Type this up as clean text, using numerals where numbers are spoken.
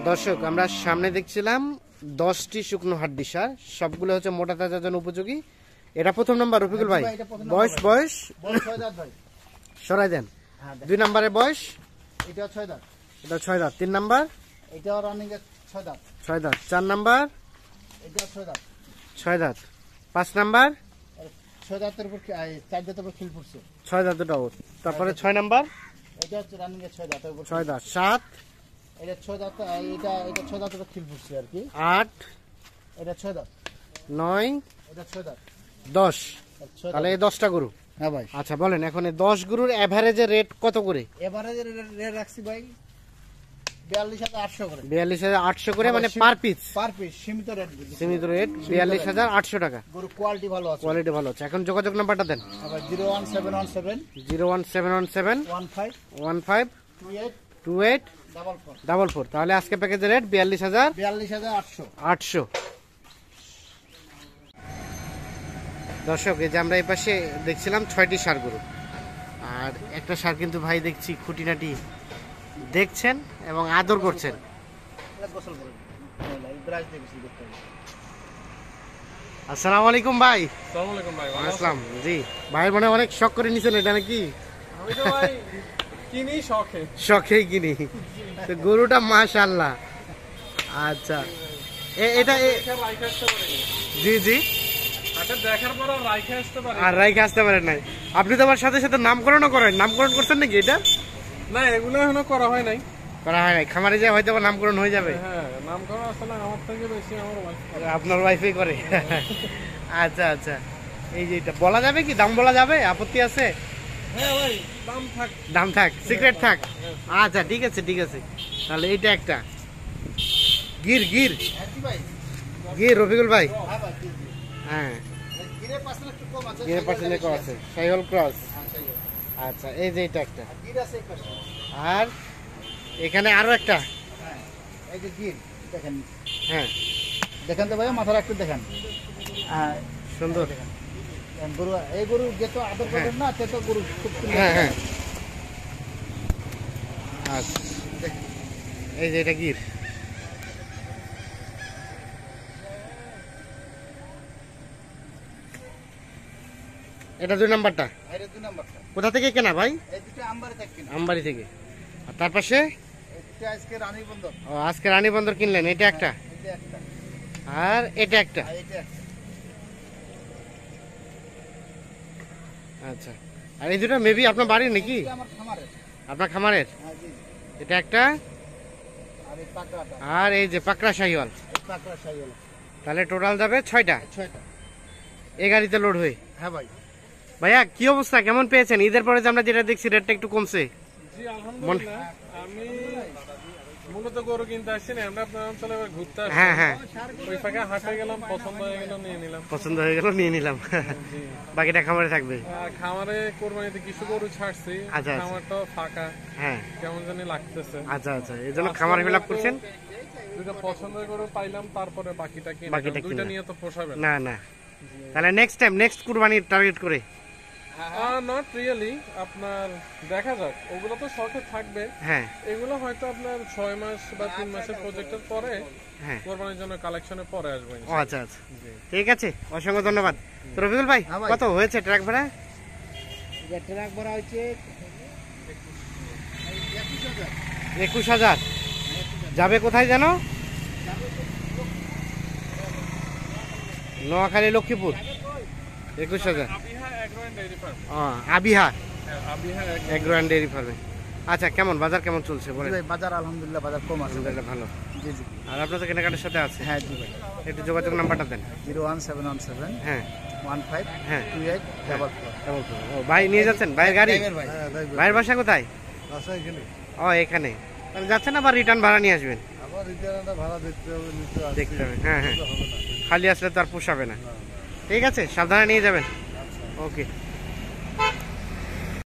দর্শক আমরা সামনে দেখছিলাম 10টি শুকনো হাড্ডি সার, সবগুলো হচ্ছে মোটা তাজার জন্য উপযোগী। এটা প্রথম নাম্বার রফিকুল ভাই, বয়স সরাই দেন। 2 নম্বরের বয়স এটা 6 দাঁত, এটা 6 দাঁত। 3 নাম্বার এটা রানিং এর 6 দাঁত, 6 দাঁত। 4 নাম্বার এটা 6 দাঁত, 6 দাঁত। 5 নাম্বার 6 দাঁতের উপর 4 দাঁতের উপর খিল পড়ছে, 6 দাঁত ওটাও। তারপরে 6 নাম্বার এটা হচ্ছে রানিং এর 6 দাঁতের উপর 6 দাঁত। 7 এটা 6 দাঁত, এটা 6 দাঁতের উপর খিল পড়ছে আর কি। 8 এটা 6 দাঁত, 9 এটা 6 দাঁত, 10। তাহলে এই 10টা গরু। হ্যাঁ ভাই। আচ্ছা বলেন, এখন এই 10 গরুর এভারেজের রেট কত করে? এভারেজের রেট রাখছি ভাই 42800 করে। 42800 করে, মানে পার পিস সীমিত রেট, সীমিত রেট 42800 টাকা। গরু কোয়ালিটি ভালো আছে, কোয়ালিটি ভালো আছে। এখন যোগাযোগ নাম্বারটা দেন। আবার 01717 01717 15 15 28 28 44 44। তাহলে আজকে প্যাকেজের রেট 42800। 42800। দর্শক এই যে আমরা এই পাশে দেখছিলাম 6টি সার গরু, আর একটা সার কিন্তু ভাই দেখছি খুঁটিনাটি দেখছেন এবং আদর করছেন। আসসালামু আলাইকুম ভাই। আসসালামু আলাইকুম ভাই। আসসালাম। জি ভাই, মানে অনেক শখ করে নিছেন এটা নাকি? আমি তো ভাই কিনি শখে, শখেই কিনি তো গরুটা মাশাআল্লাহ। আচ্ছা এটা জি জি দেখার পর রাইখে আসতে পারি, আর রাইখে আসতে পারেন নাই আপনি? তো আমার সাথে সাথে নামকরণও করেন, নামকরণ করছেন নাকি? এটা না, এগুলো এখনো করা হয় নাই। করা হয় নাই, খামারে যায় হয়তো নামকরণ হয়ে যাবে। হ্যাঁ, নামকরণ আসলে আমার থেকে বেশি আমার ওয়াইফ। আপনার ওয়াইফই করে? আচ্ছা আচ্ছা। এই যে এটা বলা যাবে কি, দাম বলা যাবে? আপত্তি আছে? হ্যাঁ ভাই, দাম থাক, সিক্রেট থাক। আচ্ছা ঠিক আছে ঠিক আছে। তাহলে এইটা একটা গির গির গির রফিকুল ভাই। হ্যাঁ, গিরের পাশে একটু কম আছে, গিরের পার্সেন্টে কম আছে, সাইহল ক্রস। আচ্ছা এই যে এটা একটা, গির আছে এই পাশে। আর এখানে আরো একটা। হ্যাঁ, এই যে গির দেখেন, হ্যাঁ দেখেন তো ভাই, মাথাটা একটু দেখেন। হ্যাঁ সুন্দর। গরু, এই গরু যত আদর করেন না তত গরু খুব সুন্দর। হ্যাঁ হ্যাঁ। আচ্ছা এই যে এটা গির। এটা 2 নাম্বারটা। এর 2 নাম্বারটা কোথা থেকে কেনা ভাই? এই দুটো আমবারে থাকেন, আমবাড়ি থেকে। আর তার পাশে এটা আজকে রানী বন্দর। ও, আজকে রানী বন্দর কিনলেন। এটা একটা, এটা একটা, আর এটা একটা। আর এটা একটা। আচ্ছা, আর এই দুটো মেবি আপনার বাড়ির নাকি? এটা আমার খামারে। আপনার খামারের? হ্যাঁ জি। এটা একটা, আর এই পাকড়াটা, আর এই যে পাকড়া শাহিওয়াল। এই পাকড়া শাইওয়ালা। তাহলে টোটাল যাবে 6টা। 6টা। এই গাড়িতে লোড হয়ে। হ্যাঁ ভাই। ভাইয়া কি অবস্থা, কেমন পেয়েছেন? ঈদের পরে যে আমরা যেটা দেখছি রেটটা একটু কমছে। জি আলহামদুলিল্লাহ। আমি মূলত গরু কিনতে আসছি না, আমরা আপনার অঞ্চলে ঘুরতে আসছি। হ্যাঁ হ্যাঁ, ওই ফাঁকে হাটে গেলাম, পছন্দ হয়ে গেল, নিয়ে নিলাম। পছন্দ হয়ে গেল নিয়ে নিলাম। বাকিটা খামারে থাকবে। আর খামারে কোরবানিতে কিছু গরু ছাড়ছি, আচ্ছা, আচ্ছা। খামারটা ফাঁকা, হ্যাঁ কেমন জানি লাগতেছে। আচ্ছা আচ্ছা, এই জন্য খামার ফিল আপ করছেন। দুটো পছন্দের গরু পাইলাম, তারপরে বাকিটা কিনে বাকিটা দুইটা কিনে। নিয়ে তো পোষাবে না না, তাহলে নেক্সট টাইম নেক্সট কুরবানির টার্গেট করে। নট রিয়েলি, আপনার দেখা যাক, ওগুলো তো শখে থাকবে। হ্যাঁ এগুলো হয়তো আপনার 6 মাস বা 3 মাসের প্রজেক্টের পরে হ্যাঁ। কোরবানির জন্য কালেকশনে পরে আসবে। ও আচ্ছা আচ্ছা, ঠিক আছে, অসংখ্য ধন্যবাদ। তো রফিকুল ভাই কত হয়েছে ট্রাক ভাড়া? এটা ট্রাক ভরা হচ্ছে 21,000। যাবে কোথায় জানো? Noakhali Lakshmipur. 21,000। Abiha agro and dairy ফার্মে। আচ্ছা, কেমন বাজার কেমন চলছে বলেন? ভাই বাজার আলহামদুলিল্লাহ বাজার কম আছে। আলহামদুলিল্লাহ ভালো। জি জি। আর আপনার তো কেনাকাটার সাথে আছে? হ্যাঁ জি ভাই। একটু যোগাযোগ নাম্বারটা দেন। 01717 হ্যাঁ 15 হ্যাঁ 28 44। ও ভাই নিয়ে যাচ্ছেন? ভাইয়ের গাড়ি? ভাই ভাইয়ের বাসা কোথায়? বাসা এখানে। ও এখানে। তাহলে যাচ্ছেন, আবার রিটার্ন ভাড়া নিয়ে আসবেন? আবার রিটার্নটা ভাড়া দেখতে হবে, নিতে হবে। দেখতে হবে, হ্যাঁ হ্যাঁ, খালি আসলে তো আর পোষাবে না। ঠিক আছে, সাবধানে নিয়ে যাবেন। ওকে।